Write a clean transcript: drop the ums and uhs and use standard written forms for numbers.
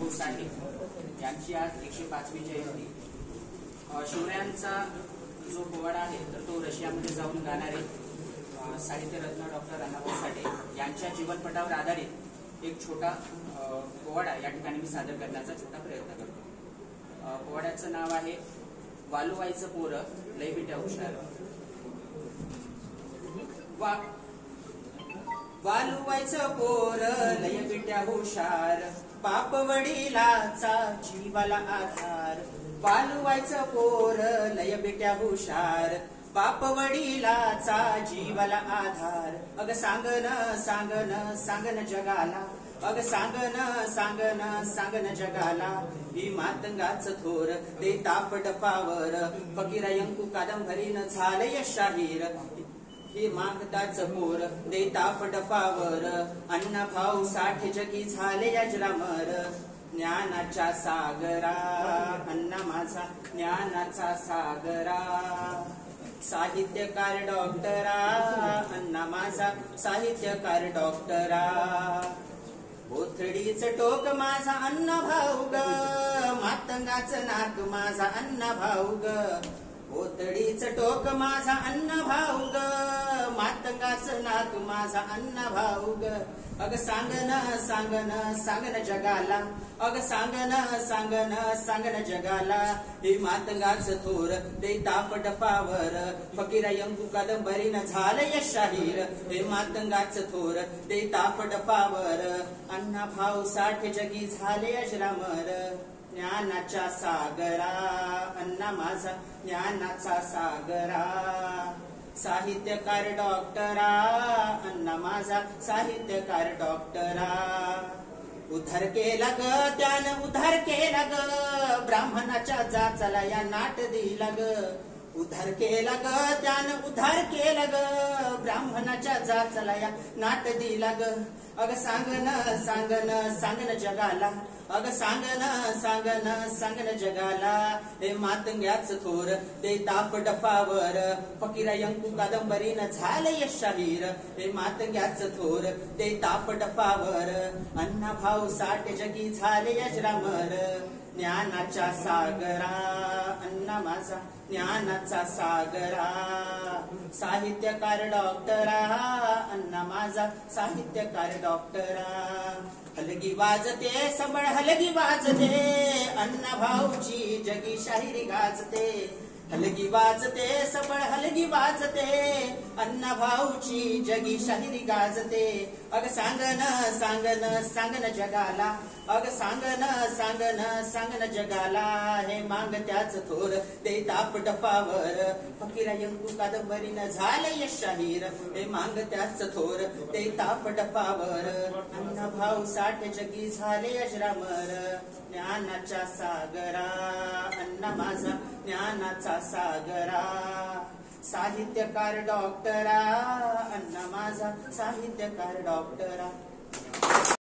भाऊ साठे यांची आज 105वी जयंती। शिवरायांचा जो पोवाडा आहे तर तो रशियामध्ये जाऊन गाणारे साहित्यरत्न डॉक्टर अण्णाभाऊ साठे यांच्या जीवनपटावर आधारित एक छोटा पोवाडा या ठिकाणी मी सादर करण्याचा छोटा प्रयत्न करतो। पोवाड्याचं नाव आहे वालुवायचं पोरं लय बिट्या हुशार। वालुवायचं पोरं लय बिट्या हुशार, बाप वडिलाचा जीवाला आधार। वालुवायचं पोरं लय बिट्या हुशार, बाप वडिलाचा जीवाला आधार। अग सांगन सांगन सांगन जगाला, अग सांगन सांगन सांगन जगाला। ही मातंगाचं थोर ते ताप डफावर, फकीरा यंकू कादंबरीनं झालंय शाहीर। हे मागताच पोर दे ताप डफावर, अण्णा भाऊ साठे जगी झाले अजरामर। ज्ञानाच्या सागरा अण्णा माझा ज्ञानाचा सागरा, साहित्यकार डॉक्टरा अण्णा माझा साहित्यकार डॉक्टरा। बोथडीच टोक माझा अण्णा भाऊ ग, मातंगाचं नाक माझा अण्णा भाऊ ग। बोथडीच टोक माझा अण्णा भाऊ ग, मातंगाचं नाक माझा अण्णा भाऊ ग। अग सांगन सांगन सांगन जगाला, अग सांगन सांगन सांगन जगाला। हे मातंगाचं थोर ते ताप डफावर, फकीरा यंकू कादंबरीनं झालंय शाहीर। हे मातंगाचं थोर ते ताप डफावर, अण्णा भाऊ साठे जगी झाले अजरामर। ज्ञानाच्या सागरा अण्णा माझा ज्ञानाचा सागरा, साहित्यकार डॉक्टरा अण्णा माझा साहित्यकार डॉक्टरा। उद्धार केला ग त्यानं उद्धार केला ग, ब्राह्मणाच्या जाचाला या नाट दिला ग। उद्धार केला ग त्यानं उद्धार केला ग, ब्राह्मणाच्या जाचाला या नाट दिला ग। अग सांगन सांगन सांगन जगाला, अग सांगन सांगन सांगन जगाला। हे मातंग्याच थोर ते ताप डफावर, फकीरा यंकू कादंबरीनं झालंय शाहीर। हे मातंग्याच थोर ते ताप डफावर, अण्णा भाऊ साठे जगी झाले अजरामर। ज्ञानाच्या सागरा अण्णा माझा ज्ञानाचा सागरा, साहित्यकार डॉक्टरा अण्णा माझा साहित्यकार डॉक्टरा। हलगी वाजते सबळ हलगी वाजते, अण्णा भाऊची जगी शाहिरी गाजते। हलगी वाजते सबळ हलगी वाजते, अण्णा भाऊची जगी शाहिरी गाजते। अग सांगन सांगन सांगन जगाला, अग सांगन सांगन सांगन जगाला। हे मागत्याच थोर ते ताप डफावर, फकीरा यंकू कादंबरीनं झालंय शाहीर। हे मागत्याच थोर ते ताप डफावर, अण्णा भाऊ साठे जगी झाले अजरामर। ज्ञानाच्या सागरा अण्णा माझा ज्ञानाचा सागरा, साहित्यकार डॉक्टरा अण्णा माझा साहित्यकार डॉक्टरा।